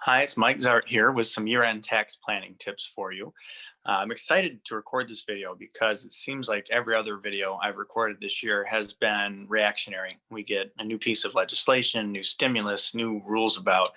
Hi, it's Mike Zahrt here with some year-end tax planning tips for you. I'm excited to record this video because it seems like every other video I've recorded this year has been reactionary. We get a new piece of legislation, new stimulus, new rules about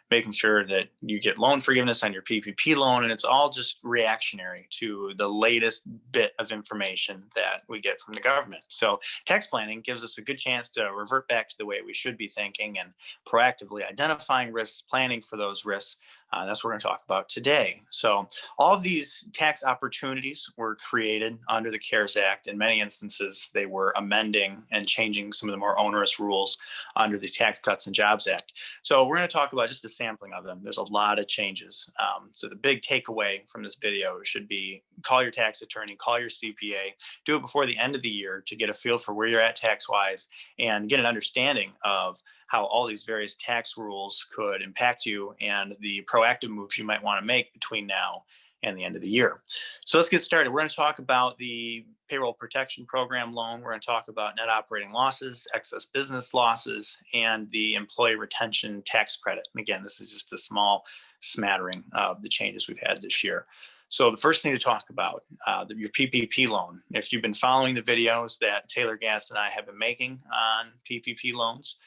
making sure that you get loan forgiveness on your PPP loan, and it's all just reactionary to the latest bit of information that we get from the government. So tax planning gives us a good chance to revert back to the way we should be thinking and proactively identifying risks, planning for those risks. That's what we're going to talk about today. So all of these tax opportunities were created under the CARES Act. In many instances, they were amending and changing some of the more onerous rules under the Tax Cuts and Jobs Act. So we're going to talk about just a sampling of them. There's a lot of changes. So the big takeaway from this video should be call your tax attorney, call your CPA, do it before the end of the year to get a feel for where you're at tax-wise and get an understanding of how all these various tax rules could impact you and the proactive moves you might want to make between now and the end of the year. So let's get started. We're going to talk about the Payroll Protection Program loan. We're going to talk about net operating losses, excess business losses, and the employee retention tax credit. And again, this is just a small smattering of the changes we've had this year. So the first thing to talk about, your PPP loan. If you've been following the videos that Taylor Gast and I have been making on PPP loans,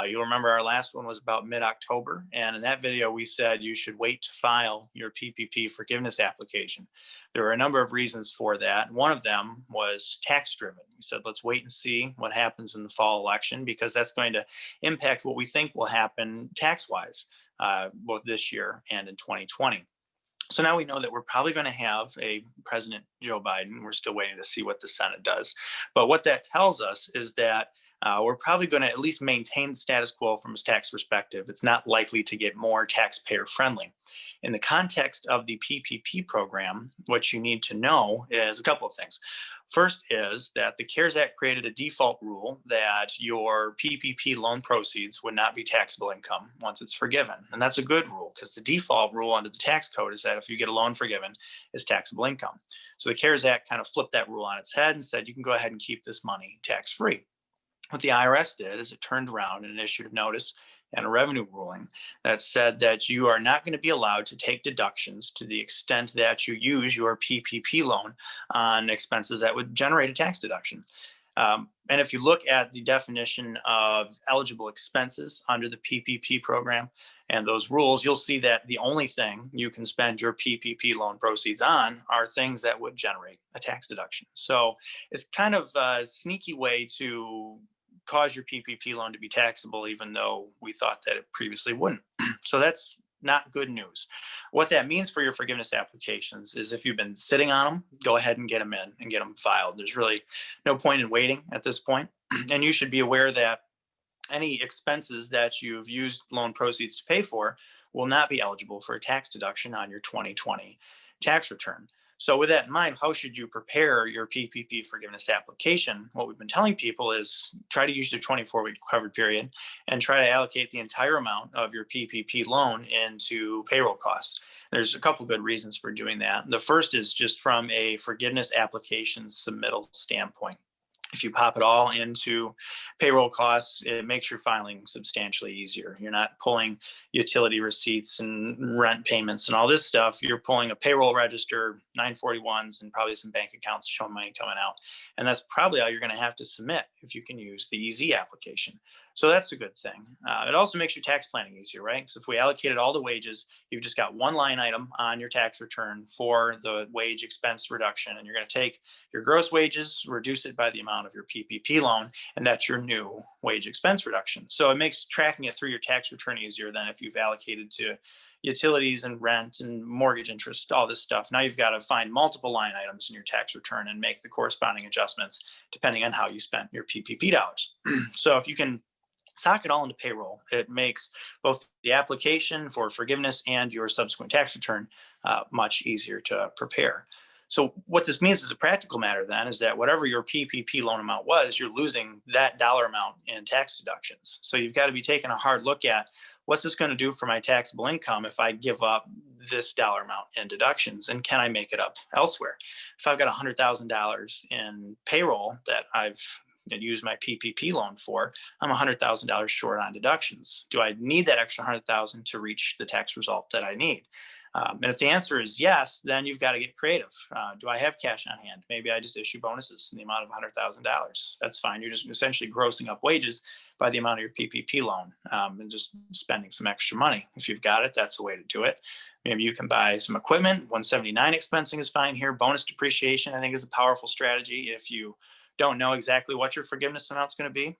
you'll remember our last one was about mid-October. And in that video, we said you should wait to file your PPP forgiveness application. There were a number of reasons for that. One of them was tax-driven. We said, let's wait and see what happens in the fall election, because that's going to impact what we think will happen tax-wise, both this year and in 2020. So now we know that we're probably going to have a President Joe Biden. We're still waiting to see what the Senate does. But what that tells us is that we're probably going to at least maintain the status quo from a tax perspective. It's not likely to get more taxpayer friendly. In the context of the PPP program, what you need to know is a couple of things. First is that the CARES Act created a default rule that your PPP loan proceeds would not be taxable income once it's forgiven. And that's a good rule, because the default rule under the tax code is that if you get a loan forgiven, it's taxable income. So the CARES Act kind of flipped that rule on its head and said, you can go ahead and keep this money tax-free. What the IRS did is it turned around and issued a notice and a revenue ruling that said that you are not going to be allowed to take deductions to the extent that you use your PPP loan on expenses that would generate a tax deduction. And if you look at the definition of eligible expenses under the PPP program and those rules, you'll see that the only thing you can spend your PPP loan proceeds on are things that would generate a tax deduction. So it's kind of a sneaky way to cause your PPP loan to be taxable, even though we thought that it previously wouldn't. So that's not good news. What that means for your forgiveness applications is if you've been sitting on them, go ahead and get them in and get them filed. There's really no point in waiting at this point. And you should be aware that any expenses that you've used loan proceeds to pay for will not be eligible for a tax deduction on your 2020 tax return. So with that in mind, how should you prepare your PPP forgiveness application? What we've been telling people is try to use your 24-week covered period and try to allocate the entire amount of your PPP loan into payroll costs. There's a couple good reasons for doing that. The first is just from a forgiveness application submittal standpoint. If you pop it all into payroll costs, it makes your filing substantially easier. You're not pulling utility receipts and rent payments and all this stuff. You're pulling a payroll register, 941s, and probably some bank accounts showing money coming out. And that's probably all you're going to have to submit if you can use the EZ application. So that's a good thing. It also makes your tax planning easier, right? Because if we allocated all the wages, you've just got one line item on your tax return for the wage expense reduction. And you're going to take your gross wages, reduce it by the amount of your PPP loan, and that's your new wage expense reduction. So it makes tracking it through your tax return easier than if you've allocated to utilities and rent and mortgage interest, all this stuff. Now you've got to find multiple line items in your tax return and make the corresponding adjustments depending on how you spent your PPP dollars. So if you can sock it all into payroll, it makes both the application for forgiveness and your subsequent tax return much easier to prepare. So what this means as a practical matter then is that whatever your PPP loan amount was, you're losing that dollar amount in tax deductions. So you've got to be taking a hard look at what's this going to do for my taxable income if I give up this dollar amount in deductions, and can I make it up elsewhere? If I've got $100,000 in payroll that I've used my PPP loan for, I'm $100,000 short on deductions. Do I need that extra 100,000 to reach the tax result that I need? And if the answer is yes, then you've got to get creative. Do I have cash on hand? Maybe I just issue bonuses in the amount of $100,000. That's fine. You're just essentially grossing up wages by the amount of your PPP loan, and just spending some extra money. If you've got it, that's the way to do it. Maybe you can buy some equipment. 179 expensing is fine here. Bonus depreciation, I think, is a powerful strategy. If you don't know exactly what your forgiveness amount is going to be,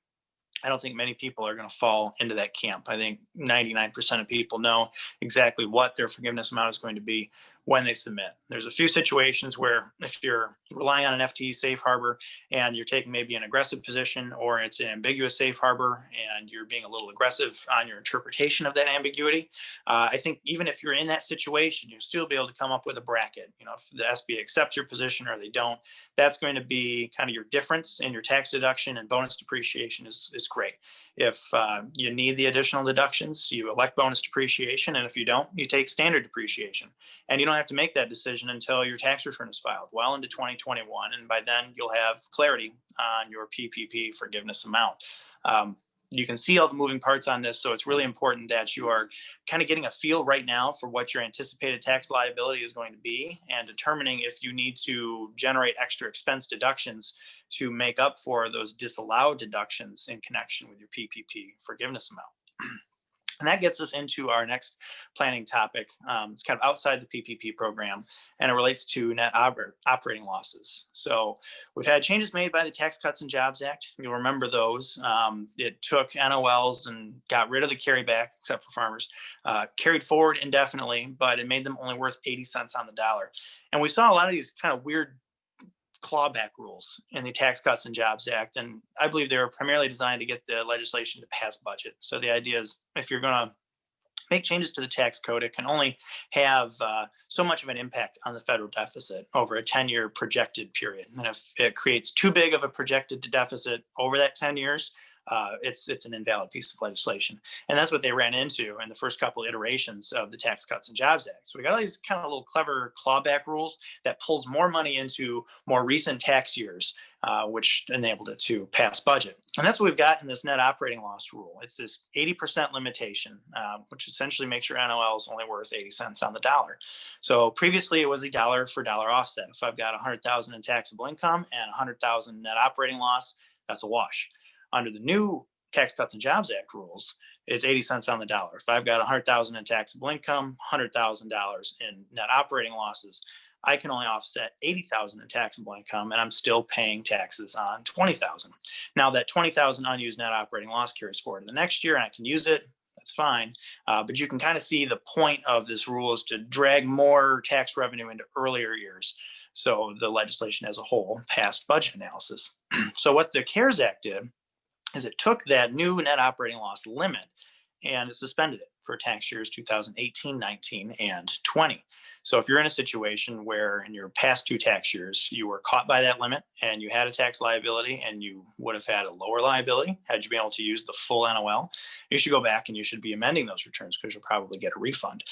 I don't think many people are going to fall into that camp. I think 99% of people know exactly what their forgiveness amount is going to be when they submit. There's a few situations where if you're relying on an FTE safe harbor and you're taking maybe an aggressive position, or it's an ambiguous safe harbor and you're being a little aggressive on your interpretation of that ambiguity, I think even if you're in that situation, you'll still be able to come up with a bracket. If the SBA accepts your position or they don't, that's going to be kind of your difference in your tax deduction, and bonus depreciation is great. If you need the additional deductions, you elect bonus depreciation, and if you don't, you take standard depreciation. And you don't have to make that decision until your tax return is filed well into 2021, and by then you'll have clarity on your PPP forgiveness amount. You can see all the moving parts on this, so it's really important that you are kind of getting a feel right now for what your anticipated tax liability is going to be, and determining if you need to generate extra expense deductions to make up for those disallowed deductions in connection with your PPP forgiveness amount. And that gets us into our next planning topic. It's kind of outside the PPP program, and it relates to net operating losses. So we've had changes made by the Tax Cuts and Jobs Act. You'll remember those. It took NOLs and got rid of the carryback, except for farmers, carried forward indefinitely, but it made them only worth 80 cents on the dollar. And we saw a lot of these kind of weird clawback rules in the Tax Cuts and Jobs Act. And I believe they were primarily designed to get the legislation to pass budget. So the idea is, if you're going to make changes to the tax code, it can only have so much of an impact on the federal deficit over a 10-year projected period. And if it creates too big of a projected deficit over that 10 years, it's an invalid piece of legislation. And that's what they ran into in the first couple of iterations of the Tax Cuts and Jobs Act. So we got all these kind of little clever clawback rules that pulls more money into more recent tax years, which enabled it to pass budget. And that's what we've got in this net operating loss rule. It's this 80% limitation, which essentially makes your NOLs only worth 80 cents on the dollar. So previously it was a dollar for dollar offset. If I've got 100,000 in taxable income and 100,000 net operating loss, that's a wash. Under the new Tax Cuts and Jobs Act rules, it's 80 cents on the dollar. If I've got 100,000 in taxable income, $100,000 in net operating losses, I can only offset 80,000 in taxable income, and I'm still paying taxes on 20,000. Now that 20,000 unused net operating loss carries forward to the next year, and I can use it. That's fine. But you can kind of see the point of this rule is to drag more tax revenue into earlier years. So the legislation as a whole passed budget analysis. So what the CARES Act did is it took that new net operating loss limit and it suspended it for tax years 2018, 19, and 20. So if you're in a situation where in your past two tax years you were caught by that limit and you had a tax liability and you would have had a lower liability had you been able to use the full NOL, you should go back and you should be amending those returns because you'll probably get a refund.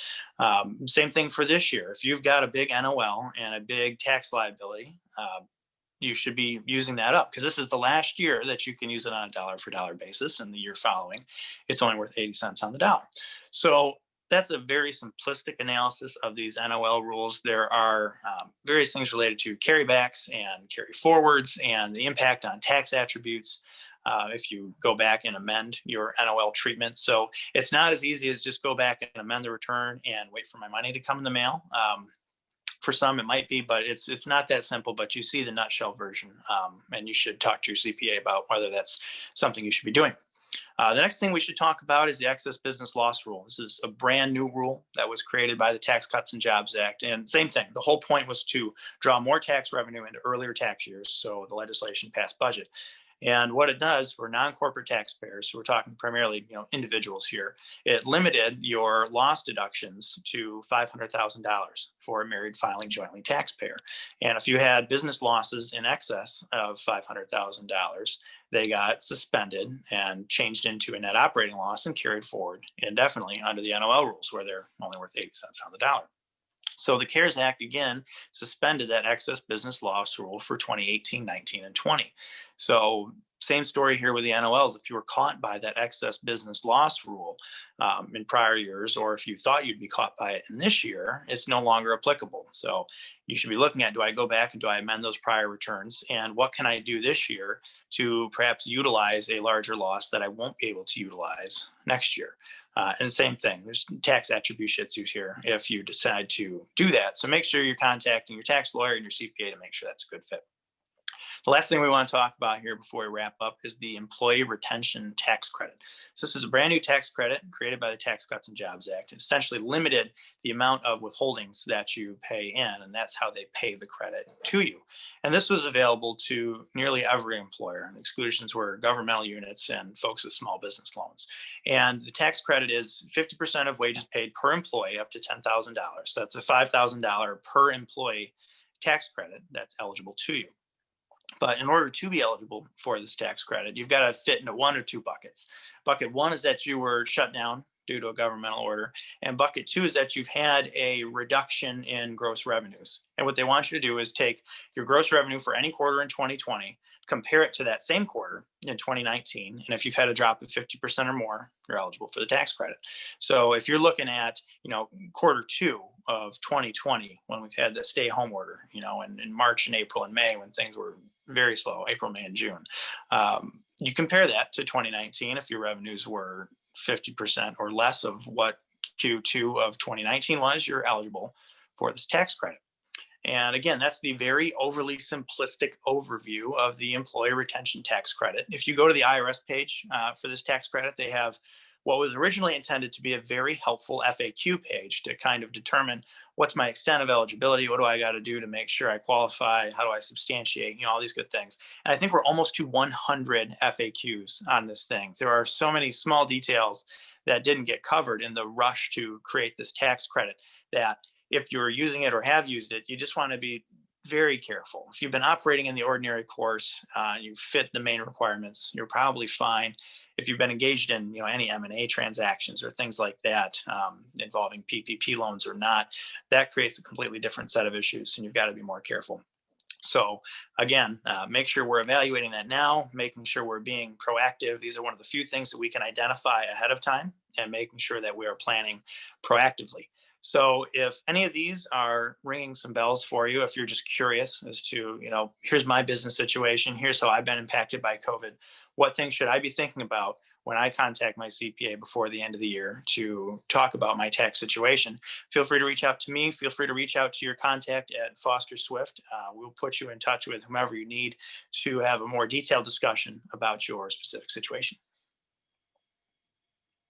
Same thing for this year. If you've got a big NOL and a big tax liability, you should be using that up, because this is the last year that you can use it on a dollar for dollar basis, and the year following it's only worth 80 cents on the dollar. So that's a very simplistic analysis of these NOL rules. There are various things related to carrybacks and carry forwards and the impact on tax attributes if you go back and amend your NOL treatment. So it's not as easy as just go back and amend the return and wait for my money to come in the mail. For some, it might be, but it's not that simple. But you see the nutshell version, and you should talk to your CPA about whether that's something you should be doing. The next thing we should talk about is the excess business loss rule. This is a brand new rule that was created by the Tax Cuts and Jobs Act. And same thing, the whole point was to draw more tax revenue into earlier tax years, so the legislation passed budget. And what it does for non-corporate taxpayers, so we're talking primarily, individuals here, it limited your loss deductions to $500,000 for a married filing jointly taxpayer. And if you had business losses in excess of $500,000, they got suspended and changed into a net operating loss and carried forward indefinitely under the NOL rules, where they're only worth 80 cents on the dollar. So the CARES Act, again, suspended that excess business loss rule for 2018, 19, and 20. So Same story here with the NOLs. If you were caught by that excess business loss rule in prior years, or if you thought you'd be caught by it in this year, it's no longer applicable. So you should be looking at, do I go back and do I amend those prior returns? And what can I do this year to perhaps utilize a larger loss that I won't be able to utilize next year? And same thing, there's tax attribution issues here if you decide to do that. So make sure you're contacting your tax lawyer and your CPA to make sure that's a good fit. The last thing we want to talk about here before we wrap up is the employee retention tax credit. So this is a brand new tax credit created by the Tax Cuts and Jobs Act. It essentially limited the amount of withholdings that you pay in, and that's how they pay the credit to you. And this was available to nearly every employer. The exclusions were governmental units and folks with small business loans. And the tax credit is 50% of wages paid per employee up to $10,000. So that's a $5,000 per employee tax credit that's eligible to you. But in order to be eligible for this tax credit, you've got to fit into one or two buckets. Bucket one is that you were shut down due to a governmental order. And bucket two is that you've had a reduction in gross revenues. And what they want you to do is take your gross revenue for any quarter in 2020, compare it to that same quarter in 2019. And if you've had a drop of 50% or more, you're eligible for the tax credit. So if you're looking at, quarter two of 2020, when we've had the stay home order, and in March and April and May, when things were very slow, April, May, and June. You compare that to 2019, if your revenues were 50% or less of what Q2 of 2019 was, you're eligible for this tax credit. And again, that's the very overly simplistic overview of the employee retention tax credit. If you go to the IRS page for this tax credit, they have what was originally intended to be a very helpful FAQ page to kind of determine what's my extent of eligibility, what do I got to do to make sure I qualify, how do I substantiate, all these good things. And I think we're almost to 100 FAQs on this thing. There are so many small details that didn't get covered in the rush to create this tax credit that if you're using it or have used it, you just want to be very careful. If you've been operating in the ordinary course, you fit the main requirements, you're probably fine. If you've been engaged in any M&A transactions or things like that involving PPP loans or not, that creates a completely different set of issues, and you've got to be more careful. So again, make sure we're evaluating that now, making sure we're being proactive. These are one of the few things that we can identify ahead of time, and making sure that we are planning proactively. So if any of these are ringing some bells for you, if you're just curious as to, here's my business situation, here's how I've been impacted by COVID, what things should I be thinking about when I contact my CPA before the end of the year to talk about my tax situation, feel free to reach out to me. Feel free to reach out to your contact at Foster Swift. We'll put you in touch with whomever you need to have a more detailed discussion about your specific situation.